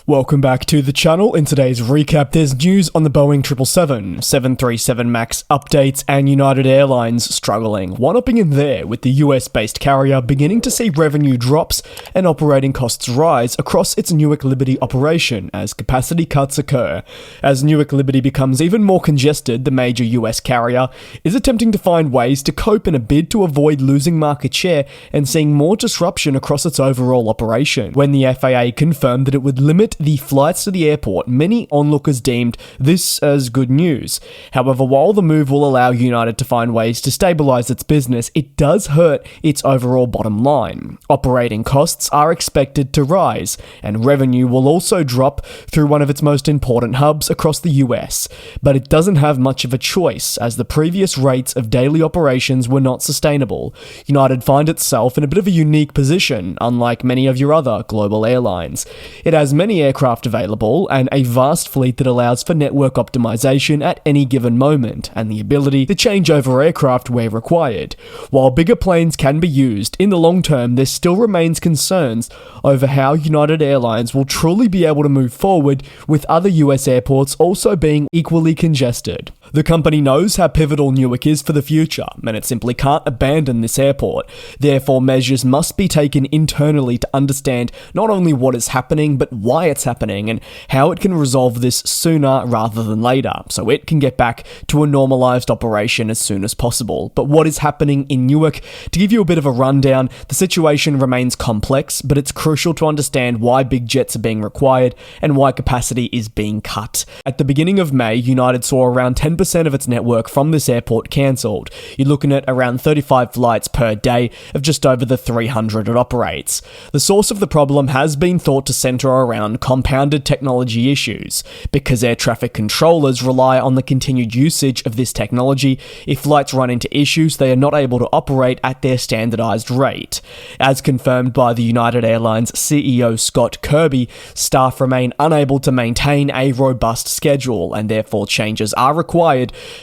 Welcome back to the channel. In today's recap, there's news on the Boeing 777, 737 MAX updates, and United Airlines struggling. One-upping in there, with the US-based carrier beginning to see revenue drops and operating costs rise across its Newark Liberty operation as capacity cuts occur. As Newark Liberty becomes even more congested, the major US carrier is attempting to find ways to cope in a bid to avoid losing market share and seeing more disruption across its overall operation. When the FAA confirmed that it would limit the flights to the airport, many onlookers deemed this as good news. However, while the move will allow United to find ways to stabilize its business, it does hurt its overall bottom line. Operating costs are expected to rise, and revenue will also drop through one of its most important hubs across the US. But it doesn't have much of a choice, as the previous rates of daily operations were not sustainable. United finds itself in a bit of a unique position, unlike many of your other global airlines. It has many aircraft available and a vast fleet that allows for network optimization at any given moment and the ability to change over aircraft where required. While bigger planes can be used, in the long term there still remains concerns over how United Airlines will truly be able to move forward with other US airports also being equally congested. The company knows how pivotal Newark is for the future, and it simply can't abandon this airport. Therefore, measures must be taken internally to understand not only what is happening, but why it's happening, and how it can resolve this sooner rather than later, so it can get back to a normalized operation as soon as possible. But what is happening in Newark? To give you a bit of a rundown, the situation remains complex, but it's crucial to understand why big jets are being required and why capacity is being cut. At the beginning of May, United saw around 10% of its network from this airport cancelled. You're looking at around 35 flights per day of just over the 300 it operates. The source of the problem has been thought to centre around compounded technology issues. Because air traffic controllers rely on the continued usage of this technology, if flights run into issues, they are not able to operate at their standardised rate. As confirmed by the United Airlines CEO Scott Kirby, staff remain unable to maintain a robust schedule, and therefore changes are required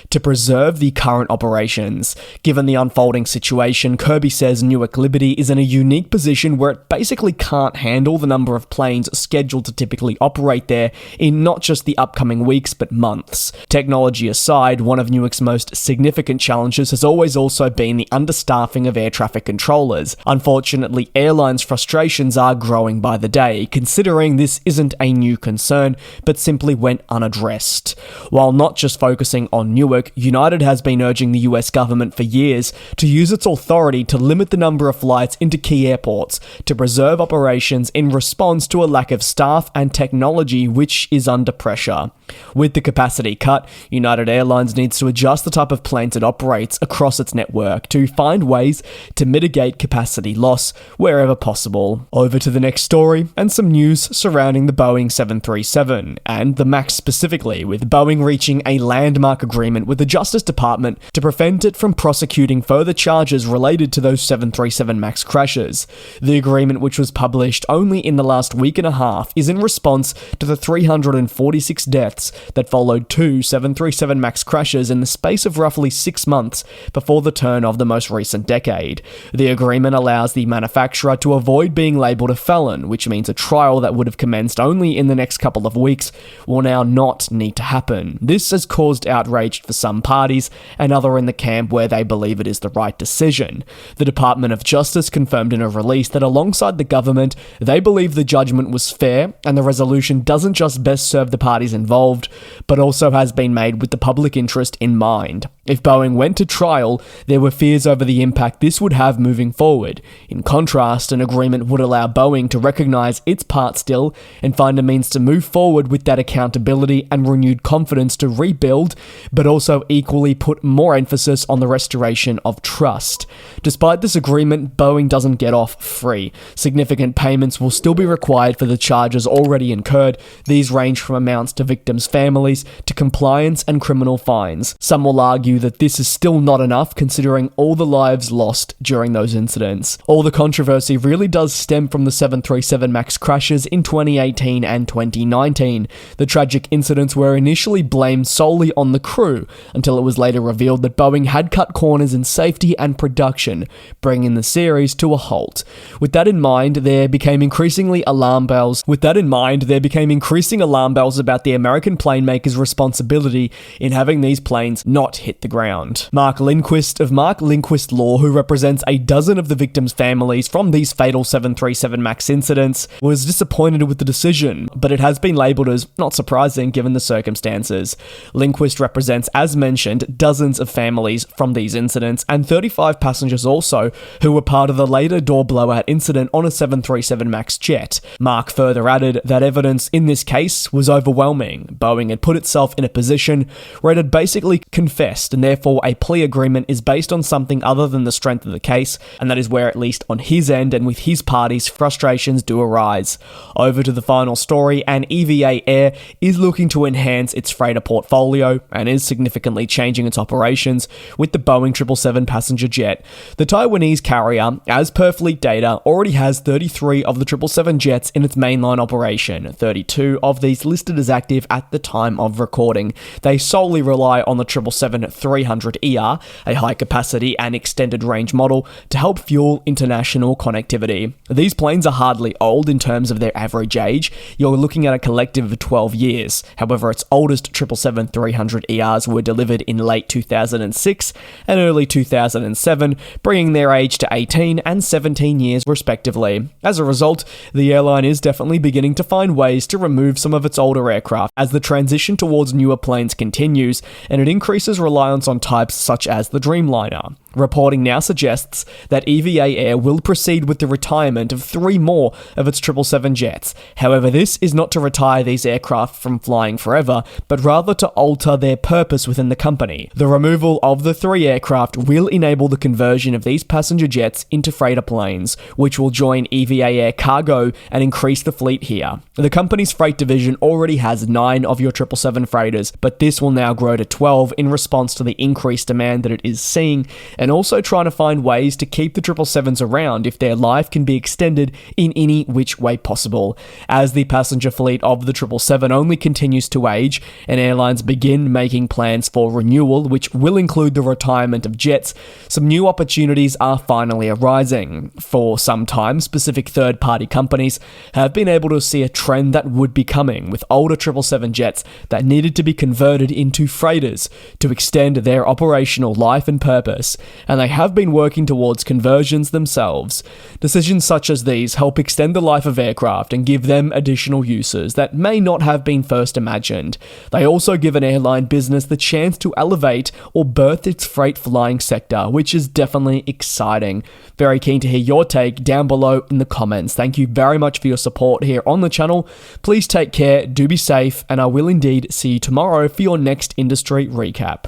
to preserve the current operations. Given the unfolding situation, Kirby says Newark Liberty is in a unique position where it basically can't handle the number of planes scheduled to typically operate there in not just the upcoming weeks but months. Technology aside, one of Newark's most significant challenges has always also been the understaffing of air traffic controllers. Unfortunately, airlines' frustrations are growing by the day, considering this isn't a new concern but simply went unaddressed. While not just focusing on Newark, United has been urging the US government for years to use its authority to limit the number of flights into key airports to preserve operations in response to a lack of staff and technology which is under pressure. With the capacity cut, United Airlines needs to adjust the type of planes it operates across its network to find ways to mitigate capacity loss wherever possible. Over to the next story, and some news surrounding the Boeing 737 and the MAX specifically, with Boeing reaching a landmark agreement with the Justice Department to prevent it from prosecuting further charges related to those 737 MAX crashes. The agreement, which was published only in the last week and a half, is in response to the 346 deaths that followed two 737 MAX crashes in the space of roughly 6 months before the turn of the most recent decade. The agreement allows the manufacturer to avoid being labelled a felon, which means a trial that would have commenced only in the next couple of weeks will now not need to happen. This has caused outrage for some parties and other in the camp where they believe it is the right decision. The Department of Justice confirmed in a release that alongside the government, they believe the judgment was fair and the resolution doesn't just best serve the parties involved, but also has been made with the public interest in mind. If Boeing went to trial, there were fears over the impact this would have moving forward. In contrast, an agreement would allow Boeing to recognise its part still and find a means to move forward with that accountability and renewed confidence to rebuild, but also equally put more emphasis on the restoration of trust. Despite this agreement, Boeing doesn't get off free. Significant payments will still be required for the charges already incurred. These range from amounts to victims' families to compliance and criminal fines. Some will argue that this is still not enough considering all the lives lost during those incidents. All the controversy really does stem from the 737 MAX crashes in 2018 and 2019. The tragic incidents were initially blamed solely on the crew, until it was later revealed that Boeing had cut corners in safety and production, bringing the series to a halt. With that in mind, there became increasingly alarm bells. With that that in mind, there became increasing alarm bells about the American plane maker's responsibility in having these planes not hit the ground. Mark Lindquist of Mark Lindquist Law, who represents a dozen of the victims' families from these fatal 737 MAX incidents, was disappointed with the decision, but it has been labelled as not surprising given the circumstances. Lindquist represents, as mentioned, dozens of families from these incidents and 35 passengers also who were part of the later door blowout incident on a 737 MAX jet. Mark further added that evidence in this case was overwhelming. Boeing had put itself in a position where it had basically confessed, and therefore a plea agreement is based on something other than the strength of the case, and that is where, at least on his end and with his parties, frustrations do arise. Over to the final story, and EVA Air is looking to enhance its freighter portfolio and is significantly changing its operations with the Boeing 777 passenger jet. The Taiwanese carrier, as per fleet data, already has 33 of the 777 jets in its mainline operation, 32 of these listed as active at the time of recording. They solely rely on the 777-300ER, a high-capacity and extended-range model, to help fuel international connectivity. These planes are hardly old in terms of their average age. You're looking at a collective of 12 years. However, its oldest 777-300ERs were delivered in late 2006 and early 2007, bringing their age to 18 and 17 years respectively. As a result, the airline is definitely beginning to find ways to remove some of its older aircraft as the transition towards newer planes continues, and it increases reliance on types such as the Dreamliner. Reporting now suggests that EVA Air will proceed with the retirement of 3 more of its 777 jets. However, this is not to retire these aircraft from flying forever, but rather to alter their purpose within the company. The removal of the 3 aircraft will enable the conversion of these passenger jets into freighter planes, which will join EVA Air Cargo and increase the fleet here. The company's freight division already has 9 of your 777 freighters, but this will now grow to 12 in response to the increased demand that it is seeing, and also trying to find ways to keep the 777s around if their life can be extended in any which way possible. As the passenger fleet of the 777 only continues to age, and airlines begin making plans for renewal, which will include the retirement of jets, some new opportunities are finally arising. For some time, specific third-party companies have been able to see a trend that would be coming, with older 777 jets that needed to be converted into freighters to extend their operational life and purpose, and they have been working towards conversions themselves. Decisions such as these help extend the life of aircraft and give them additional uses that may not have been first imagined. They also give an airline business the chance to elevate or birth its freight flying sector, which is definitely exciting. Very keen to hear your take down below in the comments. Thank you very much for your support here on the channel. Please take care, do be safe, and I will indeed see you tomorrow for your next industry recap.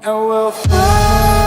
And we'll fly.